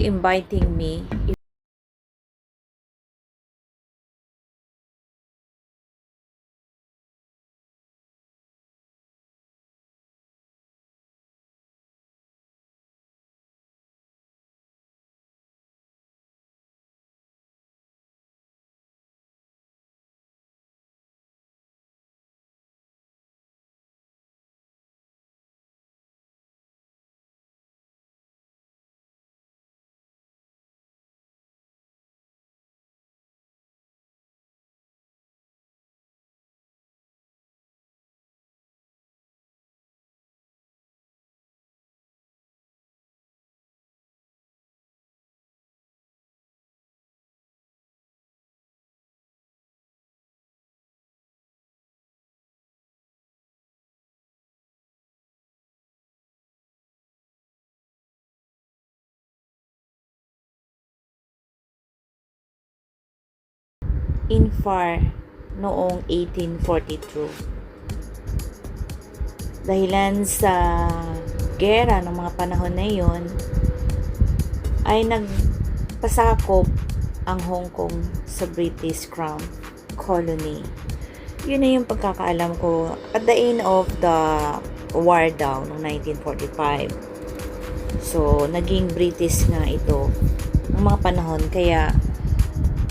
you inviting me? In far noong 1842. Dahilan sa gera ng mga panahon na iyon, ay nagpasakop ang Hong Kong sa British Crown Colony. Yun na yung pagkakaalam ko at the end of the war daw noong 1945. So, naging British nga ito ng mga panahon. Kaya,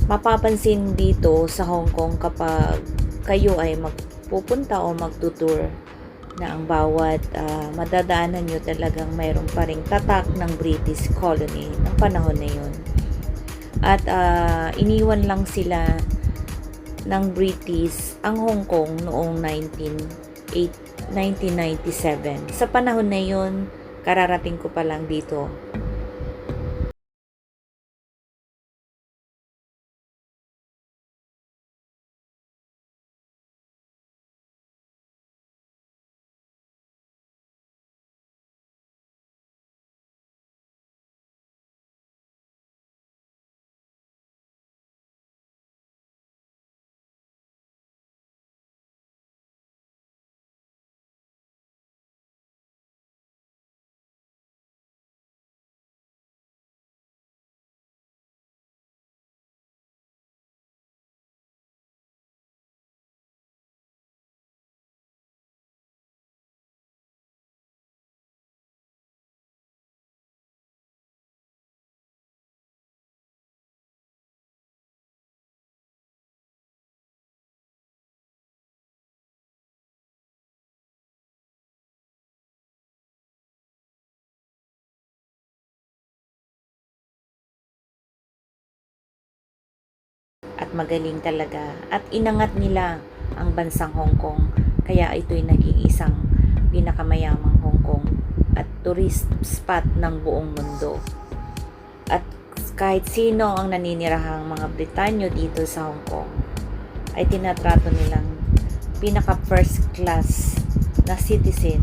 mapapansin dito sa Hong Kong kapag kayo ay magpupunta o magtutour na ang bawat madadaanan nyo talagang mayroon pa ring tatak ng British colony ng panahon na yun. At iniwan lang sila ng British ang Hong Kong noong 1997. Sa panahon na yun, kararating ko pa lang dito. At magaling talaga at inangat nila ang bansang Hong Kong, kaya ito'y naging isang pinakamayamang Hong Kong at tourist spot ng buong mundo. At kahit sino ang naninirahang mga Britanyo dito sa Hong Kong ay tinatrato nilang pinaka first class na citizen,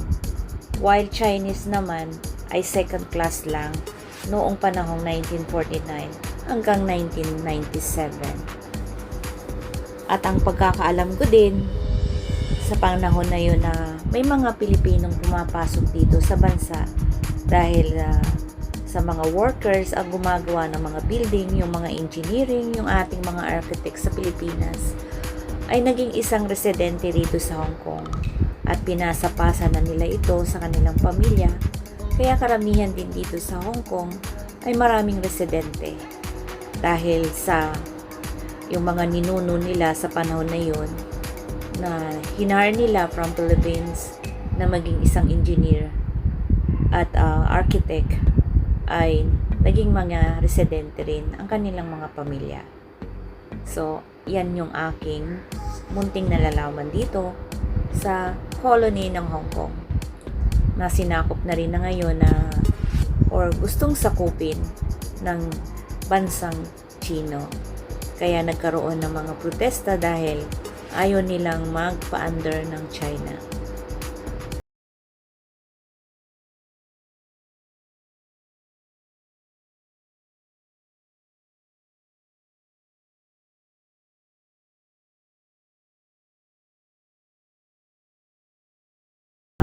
while Chinese naman ay second class lang noong panahong 1949 hanggang 1997. At ang pagkakaalam ko din sa panahon na yun na may mga Pilipinong pumapasok dito sa bansa dahil sa mga workers ang gumagawa ng mga building, yung mga engineering, yung ating mga architects sa Pilipinas ay naging isang residente rito sa Hong Kong at pinasapasa na nila ito sa kanilang pamilya. Kaya karamihan din dito sa Hong Kong ay maraming residente dahil sa yung mga ninuno nila sa panahon na yun na hinar nila from Philippines na maging isang engineer at architect ay naging mga residente rin ang kanilang mga pamilya. So, yan yung aking munting nalalaman dito sa colony ng Hong Kong na sinakop na rin na ngayon na or gustong sakupin ng bansang Chino. Kaya nagkaroon ng mga protesta dahil ayaw nilang magpa-under ng China.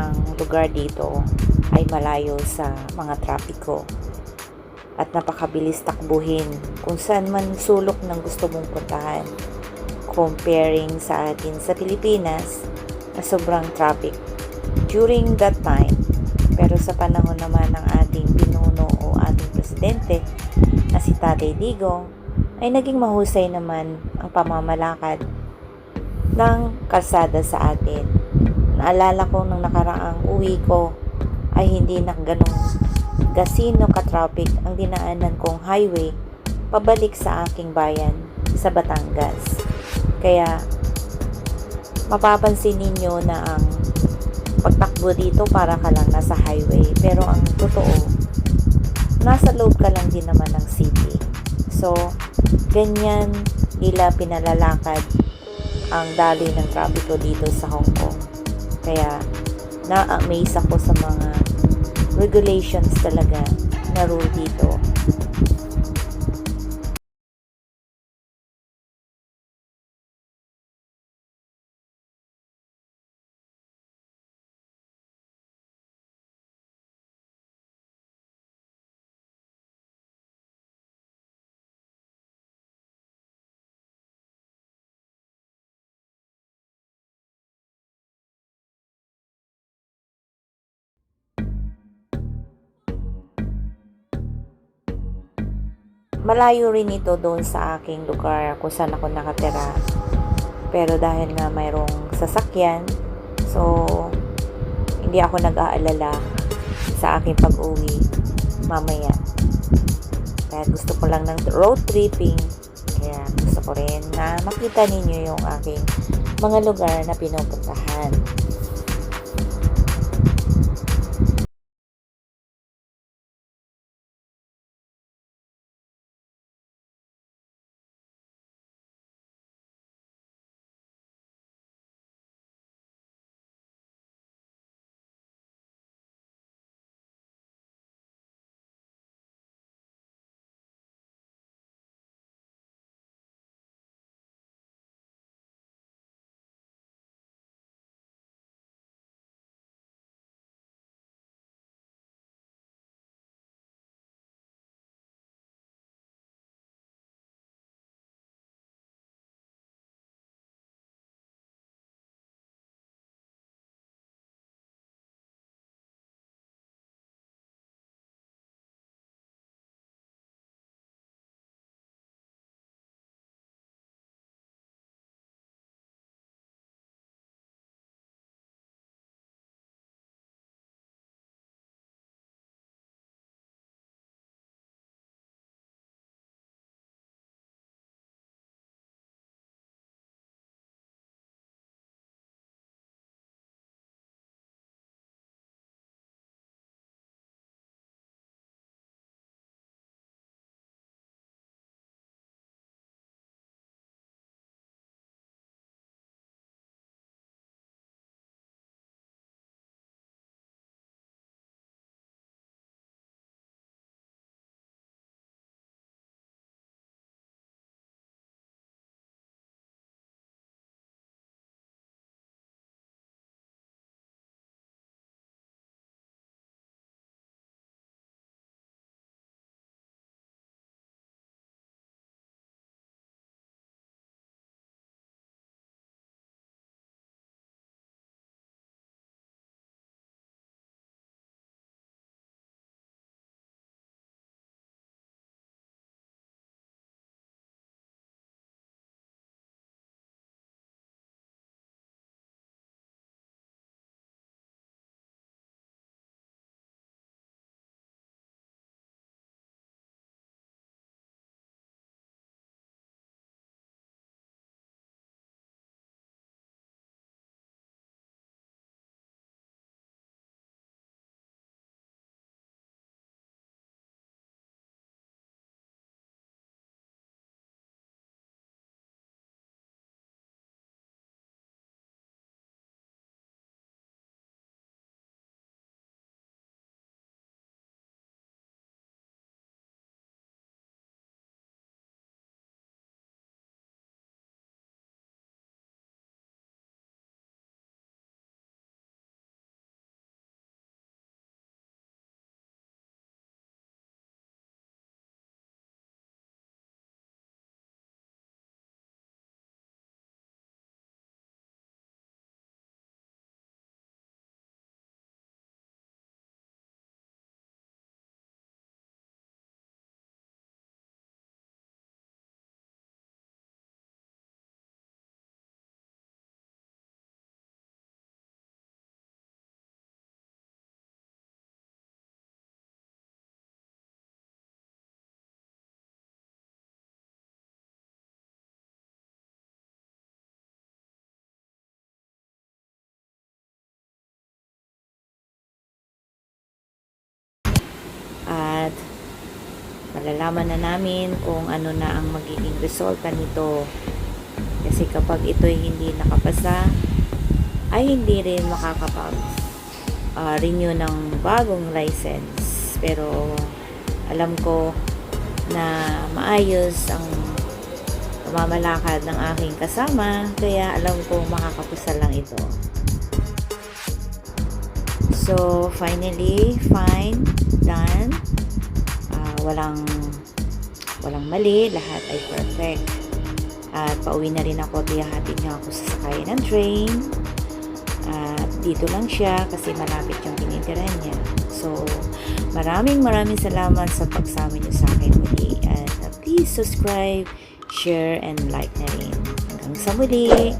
Ang lugar dito ay malayo sa mga trapiko. at napakabilis takbuhin kung saan man sulok ng gusto mong puntahan. Comparing sa atin sa Pilipinas na sobrang traffic during that time. Pero sa panahon naman ng ating pinuno o ating presidente na si Tatay Digong ay naging mahusay naman ang pamamalakad ng kalsada sa atin. Naalala ko nung nakaraang uwi ko ay hindi na ganong gasino ka-traffic ang dinaanan kong highway pabalik sa aking bayan sa Batangas. Kaya mapapansin ninyo na ang pagtakbo dito para ka lang nasa highway, pero ang totoo nasa loob ka lang din naman ng city. So ganyan nila pinalalakad ang daloy ng trapiko dito sa Hong Kong. Kaya na-amaze ako sa mga regulations talaga na rule dito. Malayo rin ito doon sa aking lugar kung saan ako nakatira. Pero dahil nga mayroong sasakyan, so hindi ako nag-aalala sa aking pag-uwi mamaya. Kaya gusto ko lang ng road tripping. Kaya gusto ko rin na makita ninyo yung aking mga lugar na pinupuntahan. malalaman na namin kung ano na ang magiging resulta nito. Kasi kapag ito'y hindi nakapasa, ay hindi rin renew ng bagong license. Pero alam ko na maayos ang pamamalakad ng aking kasama, kaya alam ko makakapasa lang ito. So finally, fine, done. Walang mali, lahat ay perfect. At pauwi na rin ako, tiyahatid niya ako sa sakayan ng train. At dito lang siya kasi malapit yung tinitirahan niya. So, maraming salamat sa pagsama niyo sa akin muli. At please subscribe, share, and like na rin. Hanggang sa muli!